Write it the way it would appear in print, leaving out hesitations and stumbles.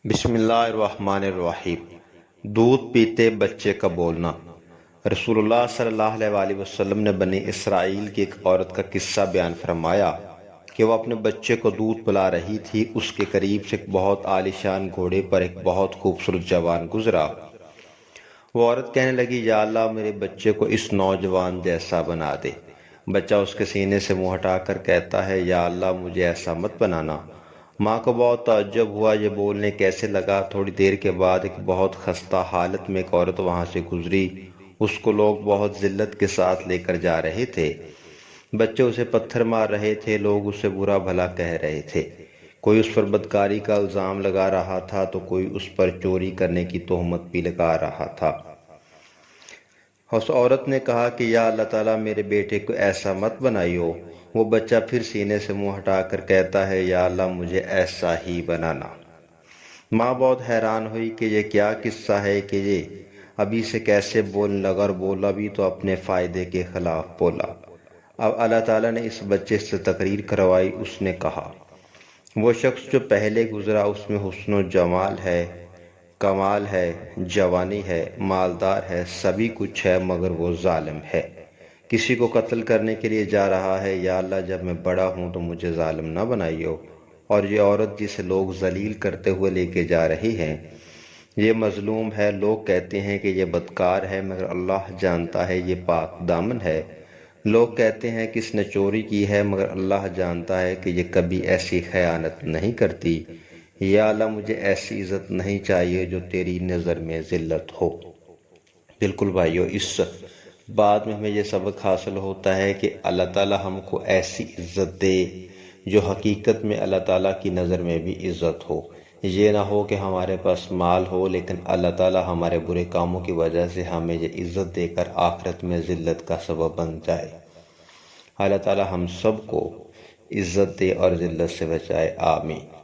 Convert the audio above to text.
بسم اللہ الرحمن الرحیم۔ دودھ پیتے بچے کا بولنا۔ رسول اللہ صلی اللہ علیہ وآلہ وسلم نے بنی اسرائیل کی ایک عورت کا قصہ بیان فرمایا کہ وہ اپنے بچے کو دودھ پلا رہی تھی۔ اس کے قریب سے ایک بہت عالیشان گھوڑے پر ایک بہت خوبصورت جوان گزرا۔ وہ عورت کہنے لگی، یا اللہ میرے بچے کو اس نوجوان جیسا بنا دے۔ بچہ اس کے سینے سے منہ ہٹا کر کہتا ہے، یا اللہ مجھے ایسا مت بنانا۔ ماں کو بہت تعجب ہوا، یہ بولنے کیسے لگا۔ تھوڑی دیر کے بعد ایک بہت خستہ حالت میں ایک عورت وہاں سے گزری۔ اس کو لوگ بہت ذلت کے ساتھ لے کر جا رہے تھے۔ بچے اسے پتھر مار رہے تھے، لوگ اسے برا بھلا کہہ رہے تھے۔ کوئی اس پر بدکاری کا الزام لگا رہا تھا تو کوئی اس پر چوری کرنے کی تہمت بھی لگا رہا تھا۔ اس عورت نے کہا کہ یا اللہ تعالیٰ میرے بیٹے کو ایسا مت بنائیو۔ وہ بچہ پھر سینے سے منہ ہٹا کر کہتا ہے، یا اللہ مجھے ایسا ہی بنانا۔ ماں بہت حیران ہوئی کہ یہ کیا قصہ ہے کہ یہ ابھی سے کیسے بولنے لگا، اور بولا بھی تو اپنے فائدے کے خلاف بولا۔ اب اللہ تعالیٰ نے اس بچے سے تقریر کروائی۔ اس نے کہا، وہ شخص جو پہلے گزرا اس میں حسن و جمال ہے، کمال ہے، جوانی ہے، مالدار ہے، سبھی کچھ ہے، مگر وہ ظالم ہے، کسی کو قتل کرنے کے لیے جا رہا ہے۔ یا اللہ جب میں بڑا ہوں تو مجھے ظالم نہ بنائیو۔ اور یہ عورت جسے لوگ ذلیل کرتے ہوئے لے کے جا رہی ہیں، یہ مظلوم ہے۔ لوگ کہتے ہیں کہ یہ بدکار ہے، مگر اللہ جانتا ہے یہ پاک دامن ہے۔ لوگ کہتے ہیں کہ اس نے چوری کی ہے، مگر اللہ جانتا ہے کہ یہ کبھی ایسی خیانت نہیں کرتی۔ یا اللہ مجھے ایسی عزت نہیں چاہیے جو تیری نظر میں ذلت ہو۔ بالکل بھائیو، اس بات میں ہمیں یہ سبق حاصل ہوتا ہے کہ اللہ تعالیٰ ہم کو ایسی عزت دے جو حقیقت میں اللہ تعالیٰ کی نظر میں بھی عزت ہو۔ یہ نہ ہو کہ ہمارے پاس مال ہو لیکن اللہ تعالیٰ ہمارے برے کاموں کی وجہ سے ہمیں یہ عزت دے کر آخرت میں ذلت کا سبب بن جائے۔ اللہ تعالیٰ ہم سب کو عزت دے اور ذلت سے بچائے، آمین۔